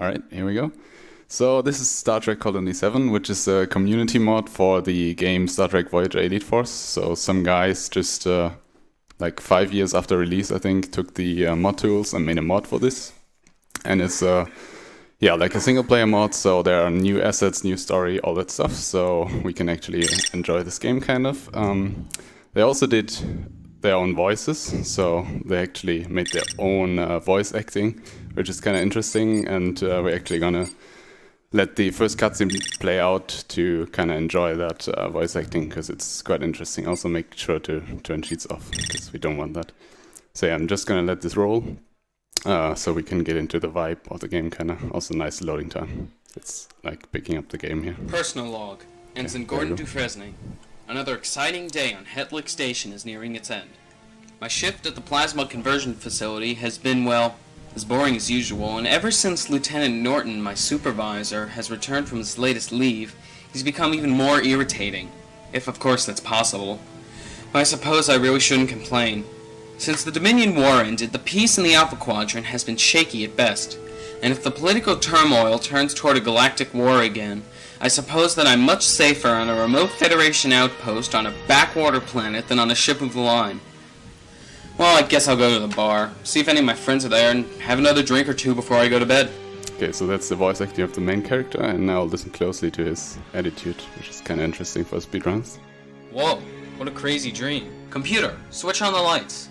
Alright, here we go. So this is Star Trek Colony 7, which is a community mod for the game Star Trek Voyager Elite Force. So some guys just like 5 years after release, I think, took the mod tools and made a mod for this. And it's yeah, like a single player mod, so there are new assets, new story, all that stuff, so we can actually enjoy this game kind of. They also did their own voices, so they actually made their own voice acting, which is kind of interesting, and we're actually gonna let the first cutscene play out to kind of enjoy that voice acting, because it's quite interesting. Also make sure to turn cheats off, because we don't want that. So yeah, I'm just gonna let this roll, so we can get into the vibe of the game, kind of. Also nice loading time. It's like picking up the game here. Personal log. Ensign Gordon Dufresne. Another exciting day on Hetlick Station is nearing its end. My shift at the plasma conversion facility has been, well, as boring as usual, and ever since Lieutenant Norton, my supervisor, has returned from his latest leave, he's become even more irritating. If, of course, that's possible. But I suppose I really shouldn't complain. Since the Dominion War ended, the peace in the Alpha Quadrant has been shaky at best, and if the political turmoil turns toward a galactic war again, I suppose that I'm much safer on a remote Federation outpost on a backwater planet than on a ship of the line. Well, I guess I'll go to the bar, see if any of my friends are there, and have another drink or two before I go to bed. Okay, so that's the voice acting of the main character, and now listen closely to his attitude, which is kind of interesting for speedruns. Whoa, what a crazy dream. Computer, switch on the lights.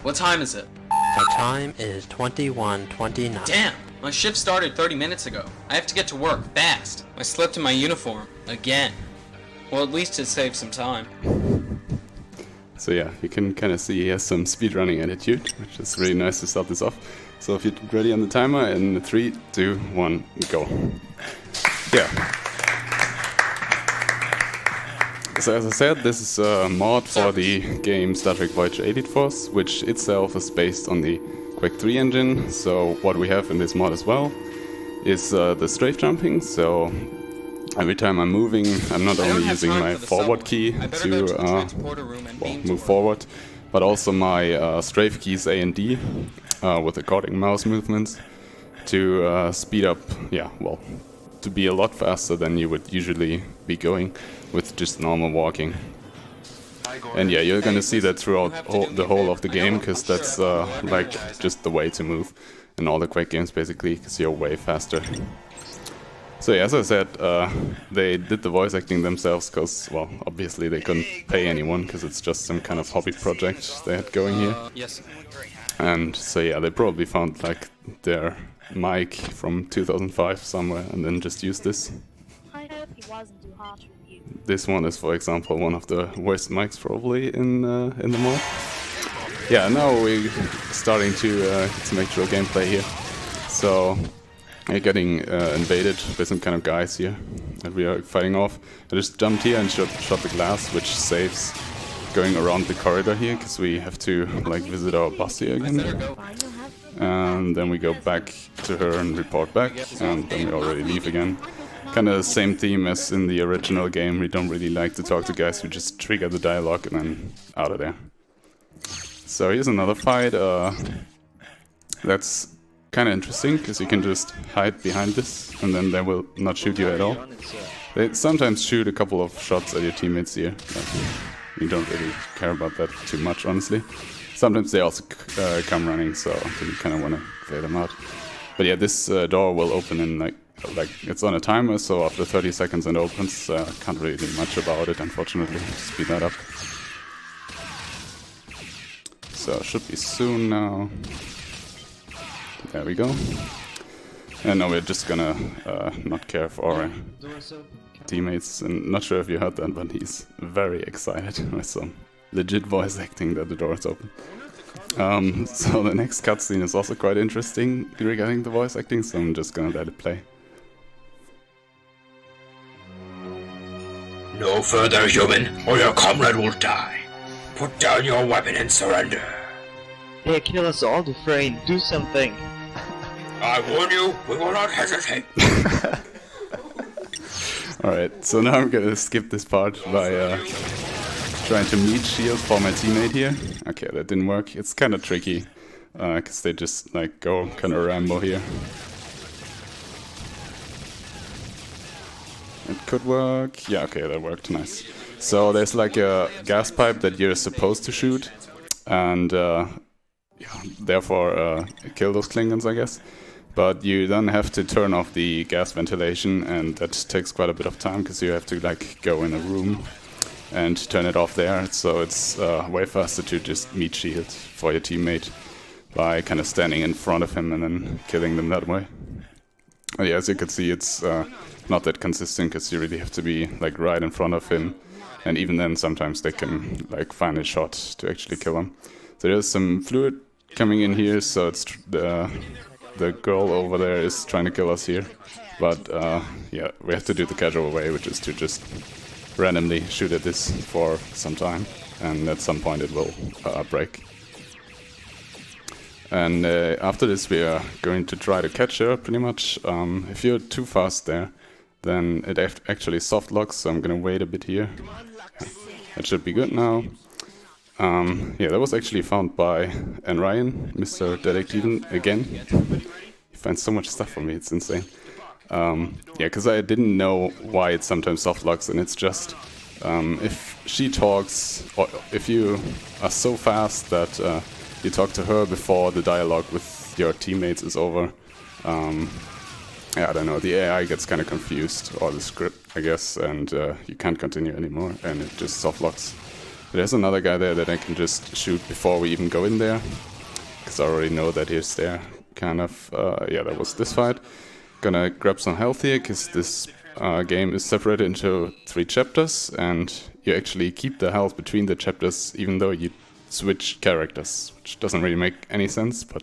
What time is it? The time is 21:29. Damn! My shift started 30 minutes ago. I have to get to work, fast. I slept in my uniform. Again. Well, at least it saved some time. So yeah, you can kind of see he has some speedrunning attitude, which is really nice to start this off. So if you're ready on the timer, in 3, 2, 1, go. Yeah. So as I said, this is a mod for the game Star Trek Voyager Elite Force, which itself is based on the Quake 3 engine. So what we have in this mod as well is the strafe jumping. So every time I'm moving, I'm not only using my forward key to move forward, but also my strafe keys A and D with according mouse movements to speed up, yeah, well, to be a lot faster than you would usually be going with just normal walking. And yeah, you're gonna see that throughout the whole of the game, because that's like just the way to move in all the Quake games basically, because you're way faster. So yeah, as I said, they did the voice acting themselves because, well, obviously they couldn't pay anyone because it's just some kind of hobby project they had going here. Yes. And so yeah, they probably found like their mic from 2005 somewhere and then just used this. I hope he wasn't too harsh with you. This one is, for example, one of the worst mics probably in the mod. Yeah, now we're starting to get some actual gameplay here. So we're getting invaded by some kind of guys here that we are fighting off. I just jumped here and shot the glass, which saves going around the corridor here, because we have to like visit our boss here again. And then we go back to her and report back, and then we already leave again. Kind of the same theme as in the original game. We don't really like to talk to guys, we just trigger the dialogue and then out of there. So here's another fight. That's kind of interesting, because you can just hide behind this and then they will not shoot you at all. They sometimes shoot a couple of shots at your teammates here, but you don't really care about that too much, honestly. Sometimes they also come running, so you kind of want to clear them out. But yeah, this door will open in like it's on a timer, so after 30 seconds it opens. Can't really do much about it, unfortunately. Speed that up. So should be soon now. There we go. And now we're just gonna not care for our teammates. And not sure if you heard that, but he's very excited with some legit voice acting that the door is open. So the next cutscene is also quite interesting regarding the voice acting, so I'm just gonna let it play. No further, human, or your comrade will die. Put down your weapon and surrender. They kill us all, Dufresne. Do something. I warn you, we will not hesitate. Alright, so now I'm gonna skip this part by trying to meat shield for my teammate here. Okay, that didn't work. It's kind of tricky, because they just like go kind of Rambo here. It could work. Yeah, okay, that worked. Nice. So there's like a gas pipe that you're supposed to shoot, and yeah, therefore kill those Klingons, I guess. But you then have to turn off the gas ventilation, and that takes quite a bit of time because you have to like go in a room and turn it off there. So it's way faster to just meat shield for your teammate by kind of standing in front of him and then killing them that way. Yeah, as you can see, it's not that consistent because you really have to be like right in front of him, and even then sometimes they can like find a shot to actually kill him. So there's some fluid coming in here, so it's the girl over there is trying to kill us here. But yeah, we have to do the casual way, which is to just randomly shoot at this for some time, and at some point it will break. And after this we are going to try to catch her, pretty much. If you're too fast there, then it actually soft locks, so I'm gonna wait a bit here. Yeah, that should be good now. Yeah, that was actually found by Ryan, Mr. Detective again. He finds so much stuff for me, it's insane. Yeah, because I didn't know why it sometimes soft locks, and it's just if she talks, or if you are so fast that you talk to her before the dialogue with your teammates is over. Yeah, I don't know, the AI gets kind of confused, or the script, I guess, and you can't continue anymore, and it just soft locks. There's another guy there that I can just shoot before we even go in there, because I already know that he's there, kind of. Yeah, that was this fight. Gonna grab some health here, because this game is separated into 3 chapters, and you actually keep the health between the chapters, even though you switch characters, which doesn't really make any sense, but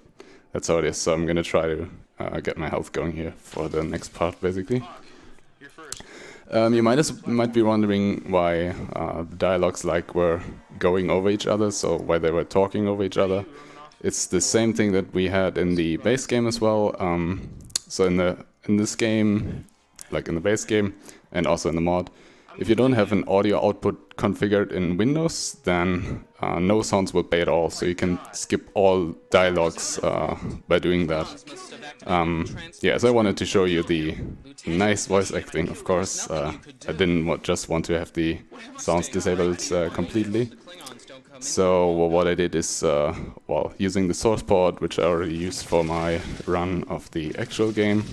that's how it is. So I'm gonna try to get my health going here for the next part, basically. You might be wondering why the dialogues like were going over each other, so why they were talking over each other. It's the same thing that we had in the base game as well. So in this game, like in the base game and also in the mod, if you don't have an audio output configured in Windows, then no sounds will play at all, so you can skip all dialogues by doing that. Yeah, so I wanted to show you the nice voice acting, of course. I didn't just want to have the sounds disabled completely. So what I did is, well, using the source port, which I already used for my run of the actual game,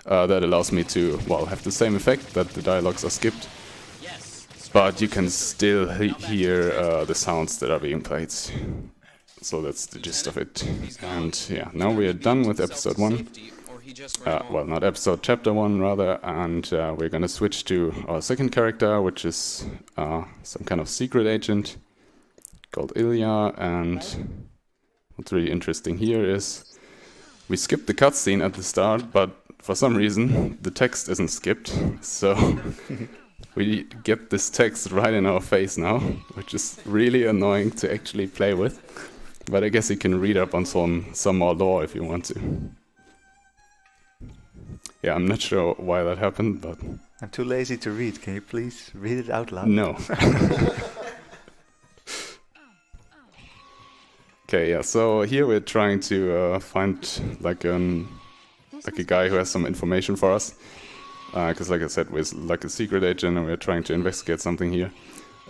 that allows me to, well, have the same effect, that the dialogues are skipped, but you can still hear the sounds that are being played. So that's the gist of it. And yeah, now we are done with episode 1. Well, not episode, chapter 1 rather, and we're gonna switch to our second character, which is some kind of secret agent called Ilya. And what's really interesting here is we skipped the cutscene at the start, but for some reason the text isn't skipped, so we get this text right in our face now, which is really annoying to actually play with. But I guess you can read up on some more lore if you want to. Yeah, I'm not sure why that happened, but... I'm too lazy to read. Can you please read it out loud? No. Okay, yeah, so here we're trying to find like a guy who has some information for us. Because like I said, we're like a secret agent and we're trying to investigate something here.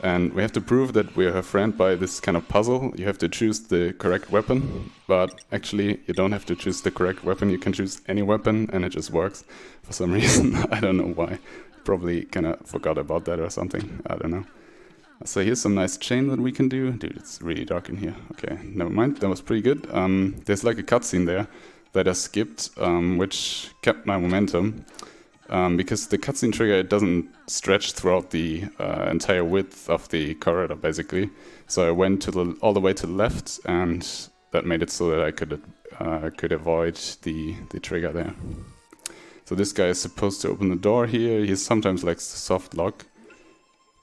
And we have to prove that we're her friend by this kind of puzzle. You have to choose the correct weapon, but actually you don't have to choose the correct weapon. You can choose any weapon and it just works for some reason. I don't know why. Probably kind of forgot about that or something. I don't know. So here's some nice chain that we can do. Dude, it's really dark in here. Okay, never mind. That was pretty good. There's like a cutscene there that I skipped, which kept my momentum. Because the cutscene trigger, it doesn't stretch throughout the entire width of the corridor, basically. So I went to all the way to the left, and that made it so that I could avoid the trigger there. So this guy is supposed to open the door here. He sometimes likes the soft lock.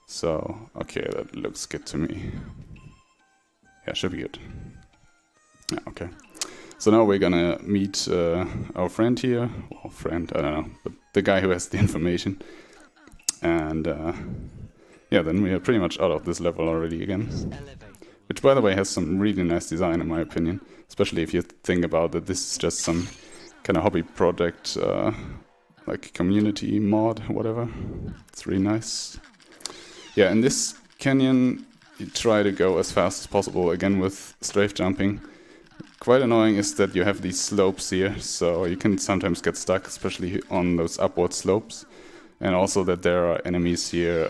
So, okay, that looks good to me. Yeah, should be good. Yeah, okay. So now we're gonna meet our friend here. Well, friend, I don't know, but the guy who has the information. And yeah, then we are pretty much out of this level already again. Which, by the way, has some really nice design in my opinion. Especially if you think about that this is just some kind of hobby project like community mod, whatever. It's really nice. Yeah, in this canyon, you try to go as fast as possible, again with strafe jumping. Quite annoying is that you have these slopes here, so you can sometimes get stuck, especially on those upward slopes. And also that there are enemies here,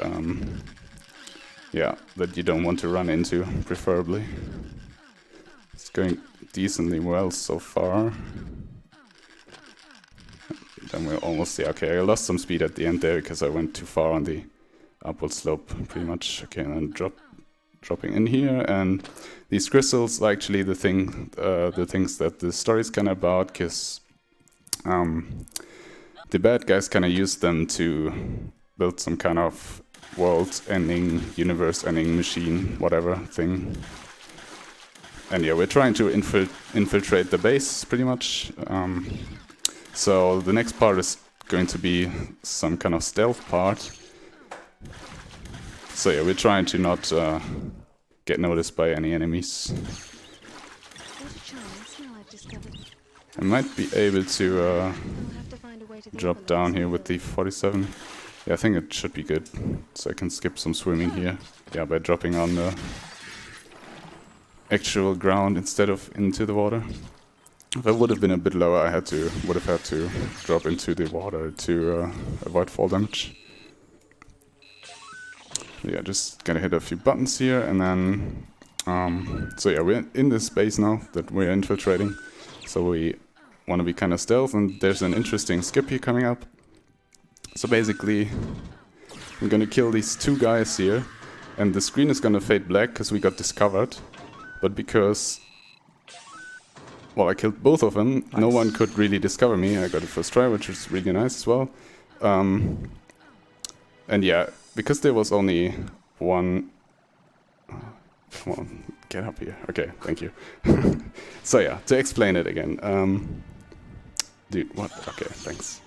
yeah, that you don't want to run into, preferably. It's going decently well so far. Then we're almost there. Okay, I lost some speed at the end there because I went too far on the upward slope, pretty much. Okay, and then dropping in here, and these crystals are actually the things that the story is kind of about, because the bad guys kind of use them to build some kind of world-ending, universe-ending machine, whatever thing. And yeah, we're trying to infiltrate the base, pretty much. So the next part is going to be some kind of stealth part. So yeah, we're trying to not get noticed by any enemies. What a charming smell I've discovered. I might be able to I'll have to find a way to drop down here with the 47. Yeah, I think it should be good. So I can skip some swimming here. Yeah, by dropping on the actual ground instead of into the water. If I would have been a bit lower, I would have had to drop into the water to avoid fall damage. Yeah, just gonna hit a few buttons here, and then so yeah, we're in this space now that we're infiltrating. So we want to be kind of stealth, and there's an interesting skip here coming up. So basically, I'm gonna kill these two guys here, and the screen is gonna fade black because we got discovered. But because, well, I killed both of them, nice. No one could really discover me. I got it first try, which is really nice as well. And yeah, because there was only one... come on, get up here. Okay, thank you. So yeah, to explain it again. Dude, what? Okay, thanks.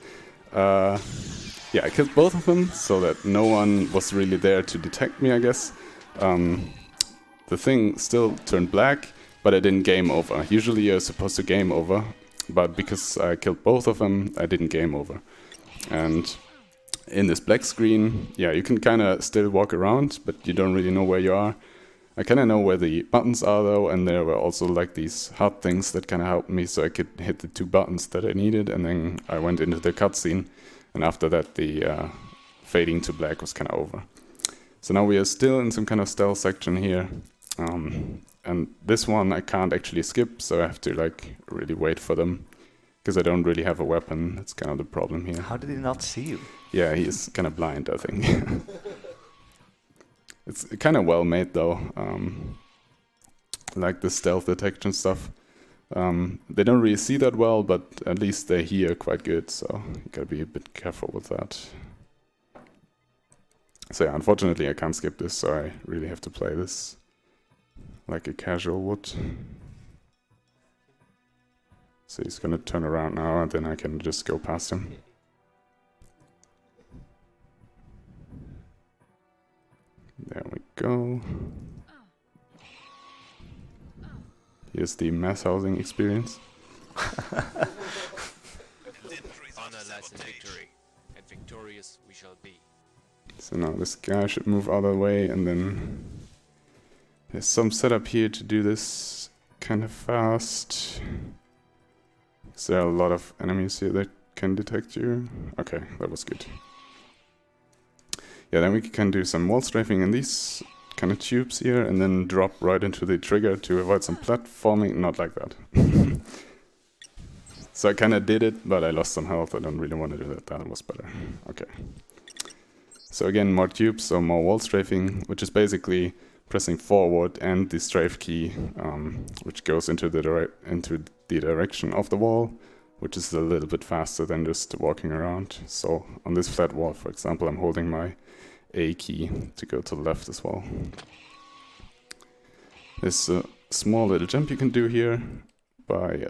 Yeah, I killed both of them, so that no one was really there to detect me, I guess. The thing still turned black, but I didn't game over. Usually you're supposed to game over, but because I killed both of them, I didn't game over. And in this black screen, yeah, you can kind of still walk around, but you don't really know where you are. I kind of know where the buttons are though, and there were also like these HUD things that kind of helped me so I could hit the two buttons that I needed, and then I went into the cutscene, and after that the fading to black was kind of over. So now we are still in some kind of stealth section here. And this one I can't actually skip, so I have to like really wait for them, because I don't really have a weapon. That's kind of the problem here. How did he not see you? Yeah, he is kind of blind, I think. It's kind of well made though, like the stealth detection stuff. They don't really see that well, but at least they hear quite good, so you gotta be a bit careful with that. So yeah, unfortunately I can't skip this, so I really have to play this like a casual would. So he's gonna turn around now, and then I can just go past him. There we go. Here's the mass housing experience. Honor lies in victory, and victorious we shall be. So now this guy should move out of the way, and then there's some setup here to do this kind of fast. So there are a lot of enemies here that can detect you. Okay, that was good. Yeah, then we can do some wall strafing in these kind of tubes here, and then drop right into the trigger to avoid some platforming. Not like that. So I kind of did it, but I lost some health. I don't really want to do that. That was better. Okay. So again, more tubes, so more wall strafing, which is basically pressing forward and the strafe key, which goes into the direction of the wall, which is a little bit faster than just walking around. So on this flat wall, for example, I'm holding my A key to go to the left as well. There's a small little jump you can do here by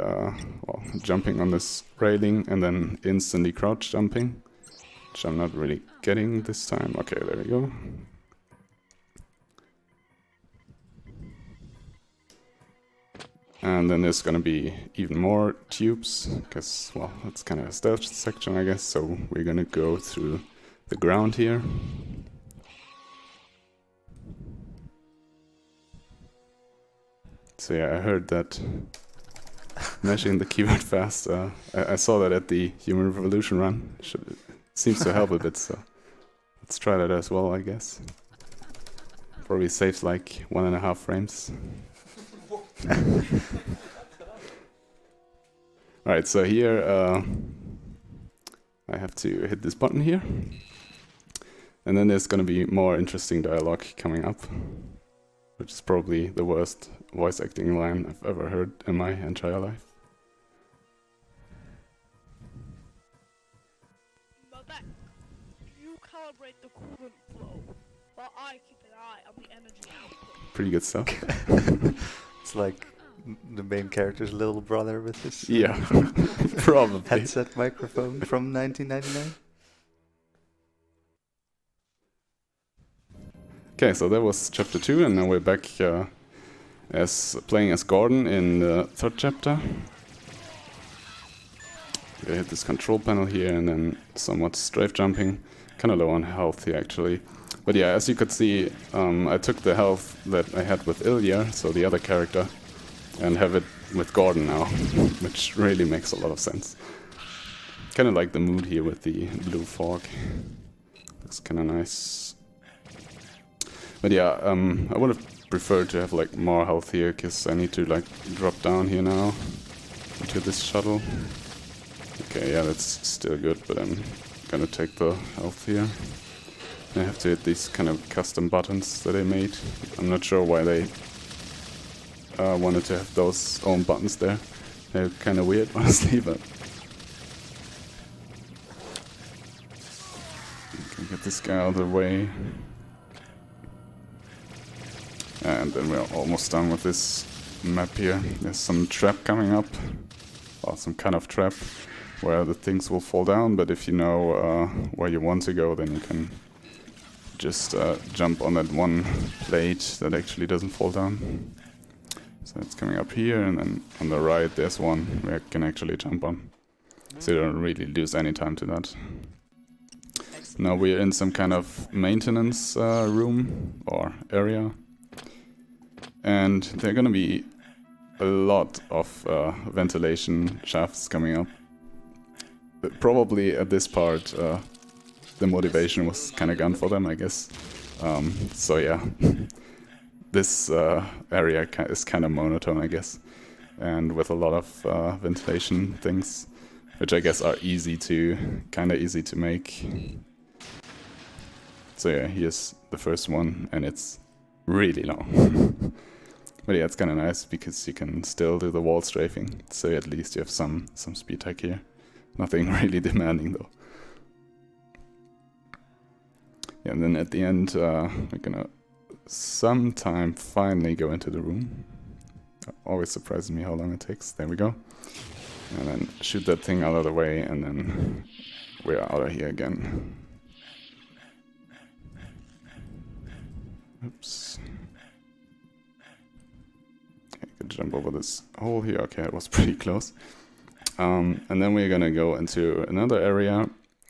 well, jumping on this railing and then instantly crouch jumping, which I'm not really getting this time. Okay, there we go. And then there's gonna be even more tubes, because, well, that's kind of a stealth section, I guess, so we're gonna go through the ground here. So yeah, I heard that mashing the keyboard fast, I saw that at the Human Revolution run. It seems to help a bit, so let's try that as well, I guess. Probably saves like 1.5 frames. Alright, so here I have to hit this button here. And then there's gonna be more interesting dialogue coming up, which is probably the worst voice acting line I've ever heard in my entire life. Babette, you calibrate the coolant flow, while I keep an eye on the energy output. Pretty good stuff. It's like the main character's little brother with his Yeah, probably. headset microphone from 1999. Okay, so that was chapter 2, and now we're back as playing as Gordon in the 3rd chapter. We hit this control panel here, and then somewhat strafe jumping. Kind of low on health here, actually. But yeah, as you could see, I took the health that I had with Ilya, so the other character, and have it with Gordon now, which really makes a lot of sense. Kind of like the mood here with the blue fog. Looks kind of nice. But yeah, I would have preferred to have like more health here, because I need to like drop down here now into this shuttle. Okay, yeah, that's still good, but I'm gonna take the health here. I have to hit these kind of custom buttons that I made. I'm not sure why they wanted to have those own buttons there. They're kind of weird, honestly, but... Okay, get this guy out of the way. And then we're almost done with this map here. There's some trap coming up, or some kind of trap, where the things will fall down, but if you know where you want to go, then you can just jump on that one plate that actually doesn't fall down. So it's coming up here, and then on the right there's one where I can actually jump on. So you don't really lose any time to that. Now we're in some kind of maintenance room or area. And there are gonna be a lot of ventilation shafts coming up. But probably at this part the motivation was kind of gone for them, I guess. So yeah, this area is kind of monotone, I guess. And with a lot of ventilation things, which I guess are kind of easy to make. So yeah, here's the first one, and it's really long. But yeah, it's kind of nice because you can still do the wall strafing, so at least you have some speed tech here. Nothing really demanding though. Yeah, and then at the end we're gonna sometime finally go into the room. Always surprises me how long it takes. There we go. And then shoot that thing out of the way, and then we're out of here again. Oops. I could jump over this hole here. Okay, it was pretty close. And then we're gonna go into another area,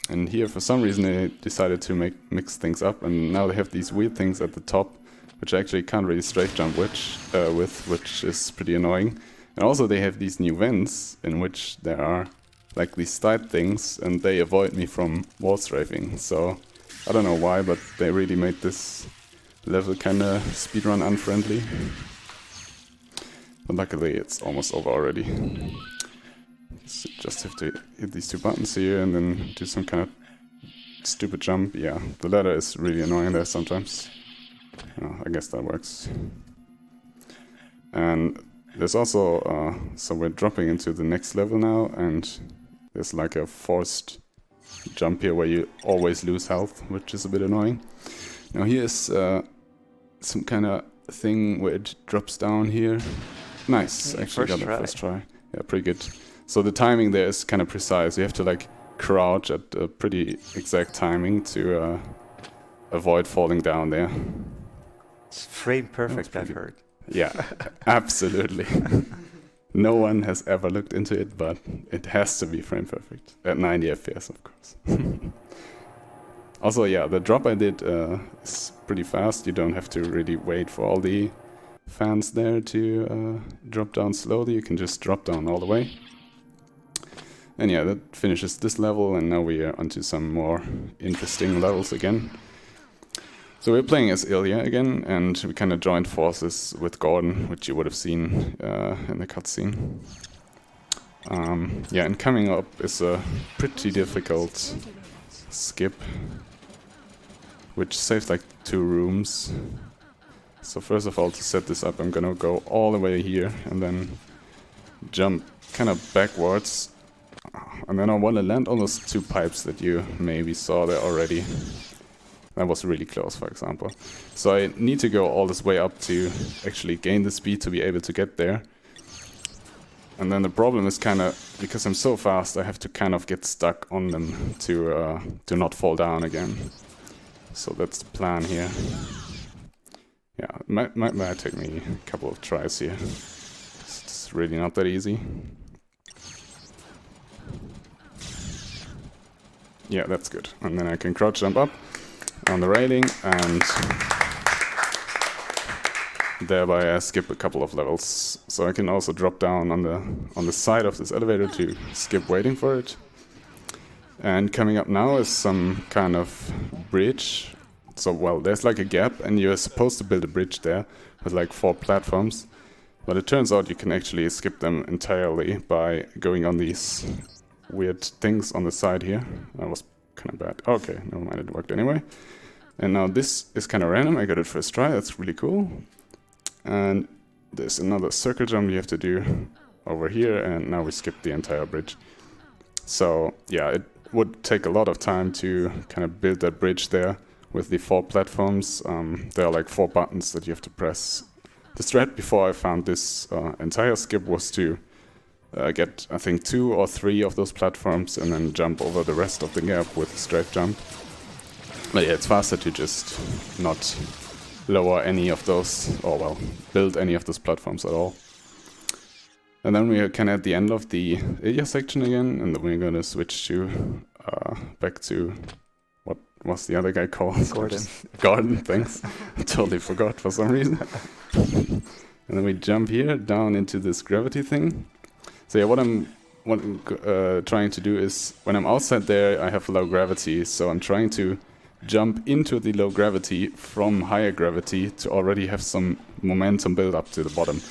and here for some reason they decided to mix things up, and now they have these weird things at the top, which I actually can't really strafe jump which is pretty annoying. And also they have these new vents in which there are like these side things, and they avoid me from wall strafing. So I don't know why, but they really made this level kinda speedrun unfriendly. But luckily it's almost over already. So just have to hit these two buttons here and then do some kind of stupid jump. Yeah, the ladder is really annoying there sometimes. Oh, I guess that works. And there's also, so we're dropping into the next level now, and there's like a forced jump here where you always lose health, which is a bit annoying. Now here's some kind of thing where it drops down here. Nice, actually got the first try. Yeah, pretty good. So the timing there is kind of precise. You have to like crouch at a pretty exact timing to avoid falling down there. It's frame perfect, I've heard. Yeah, absolutely. No one has ever looked into it, but it has to be frame perfect at 90 FPS, of course. Also, yeah, the drop I did is pretty fast. You don't have to really wait for all the fans there to drop down slowly. You can just drop down all the way. And yeah, that finishes this level, and now we are onto some more interesting levels again. So we're playing as Ilya again, and we kind of joined forces with Gordon, which you would have seen in the cutscene. Yeah, and coming up is a pretty difficult skip, which saves like 2 rooms. So first of all, to set this up, I'm gonna go all the way here and then jump kind of backwards. And then I want to land on those 2 pipes that you maybe saw there already. That was really close, for example. So I need to go all this way up to actually gain the speed to be able to get there. And then the problem is kind of, because I'm so fast, I have to kind of get stuck on them to not fall down again. So that's the plan here. Yeah, it might take me a couple of tries here. It's really not that easy. Yeah, that's good. And then I can crouch jump up on the railing, and thereby I skip a couple of levels. So I can also drop down on the side of this elevator to skip waiting for it. And coming up now is some kind of bridge. So, well, there's like a gap, and you're supposed to build a bridge there with like 4 platforms. But it turns out you can actually skip them entirely by going on these weird things on the side here. That was kind of bad. Okay, never mind, it worked anyway. And now this is kind of random. I got it first try. That's really cool. And there's another circle jump you have to do over here, and now we skip the entire bridge. So yeah, it would take a lot of time to kind of build that bridge there with the 4 platforms. There are like 4 buttons that you have to press. The strat before I found this entire skip was to get, I think, 2 or 3 of those platforms and then jump over the rest of the gap with a straight jump. But yeah, it's faster to just not lower any of those, or well, build any of those platforms at all. And then we are kind of at the end of the Ilya section again, and then we're gonna switch to back to what was the other guy called? Gordon. Gordon, thanks. I totally forgot for some reason. And then we jump here down into this gravity thing. So yeah, what I'm trying to do is, when I'm outside there, I have low gravity, so I'm trying to jump into the low gravity from higher gravity to already have some momentum build up to the bottom,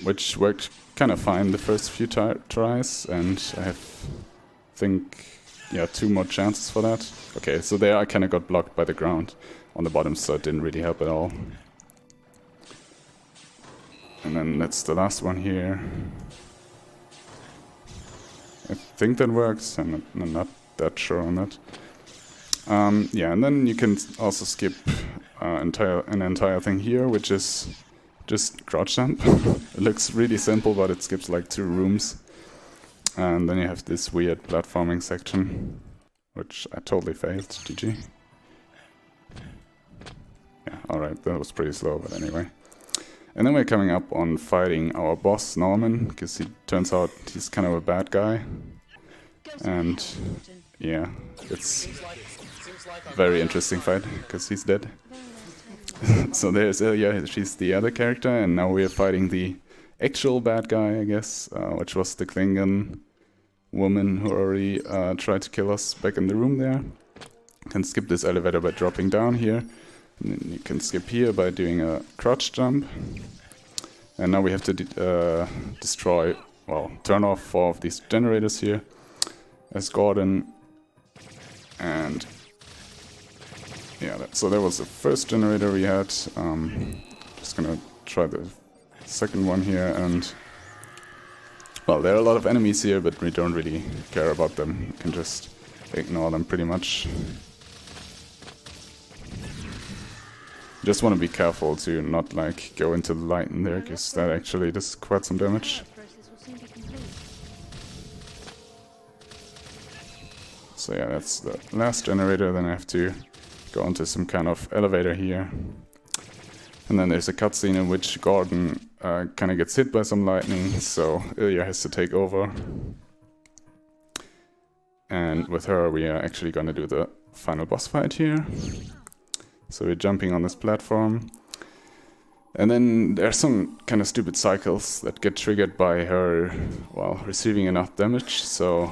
which worked kind of fine the first few tries, and I have, I think, yeah, 2 more chances for that. Okay, so there I kind of got blocked by the ground on the bottom, so it didn't really help at all. And then that's the last one here. I think that works. I'm not that sure on that. Yeah, and then you can also skip an entire thing here, which is just crouch jump. It looks really simple, but it skips like 2 rooms. And then you have this weird platforming section, which I totally failed. GG. Yeah, alright, that was pretty slow, but anyway. And then we're coming up on fighting our boss, Norman, because he turns out he's kind of a bad guy. And yeah, it's a very interesting fight, because he's dead. So there's Ilya, she's the other character, and now we're fighting the actual bad guy, I guess, which was the Klingon woman who already tried to kill us back in the room there. You can skip this elevator by dropping down here. And then you can skip here by doing a crouch jump. And now we have to destroy, well, turn off 4 of these generators here as Gordon. And yeah, so that was the first generator we had. Just gonna try the second one here, and well, there are a lot of enemies here, but we don't really care about them. You can just ignore them pretty much. Just want to be careful to not like go into the light in there, because that actually does quite some damage. So yeah, that's the last generator. Then I have to go onto some kind of elevator here. And then there's a cutscene in which Gordon kind of gets hit by some lightning, so Ilya has to take over. And with her we are actually gonna do the final boss fight here. So we're jumping on this platform. And then there's some kind of stupid cycles that get triggered by her, well, receiving enough damage. So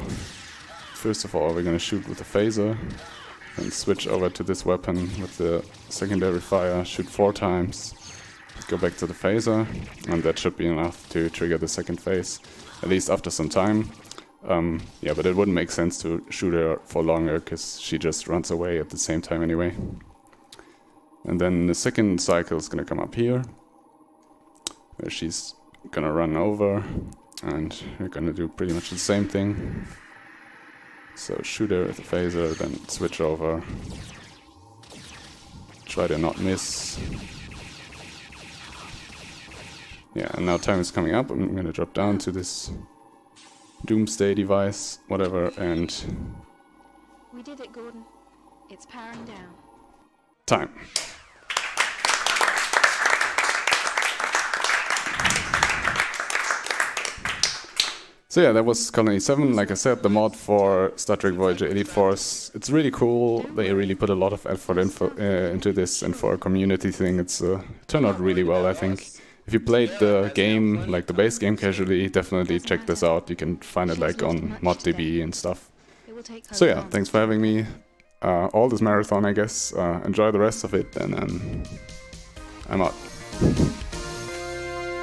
first of all we're gonna shoot with the phaser and switch over to this weapon with the secondary fire, shoot 4 times, go back to the phaser, and that should be enough to trigger the second phase, at least after some time. Yeah, but it wouldn't make sense to shoot her for longer because she just runs away at the same time anyway. And then the second cycle is gonna come up here, where she's gonna run over, and we're gonna do pretty much the same thing. So shoot her with the phaser, then switch over, try to not miss. Yeah, and now time is coming up. I'm gonna drop down to this doomsday device, whatever, and We did it, Gordon. It's powering down. time. So yeah, that was Colony 7. Like I said, the mod for Star Trek Voyager Elite Force. It's really cool. They really put a lot of effort into this, and for a community thing, it's turned out really well, I think. If you played the game, like the base game casually, definitely check this out. You can find it like on ModDB and stuff. So yeah, thanks for having me. All this marathon, I guess. Enjoy the rest of it, and I'm out.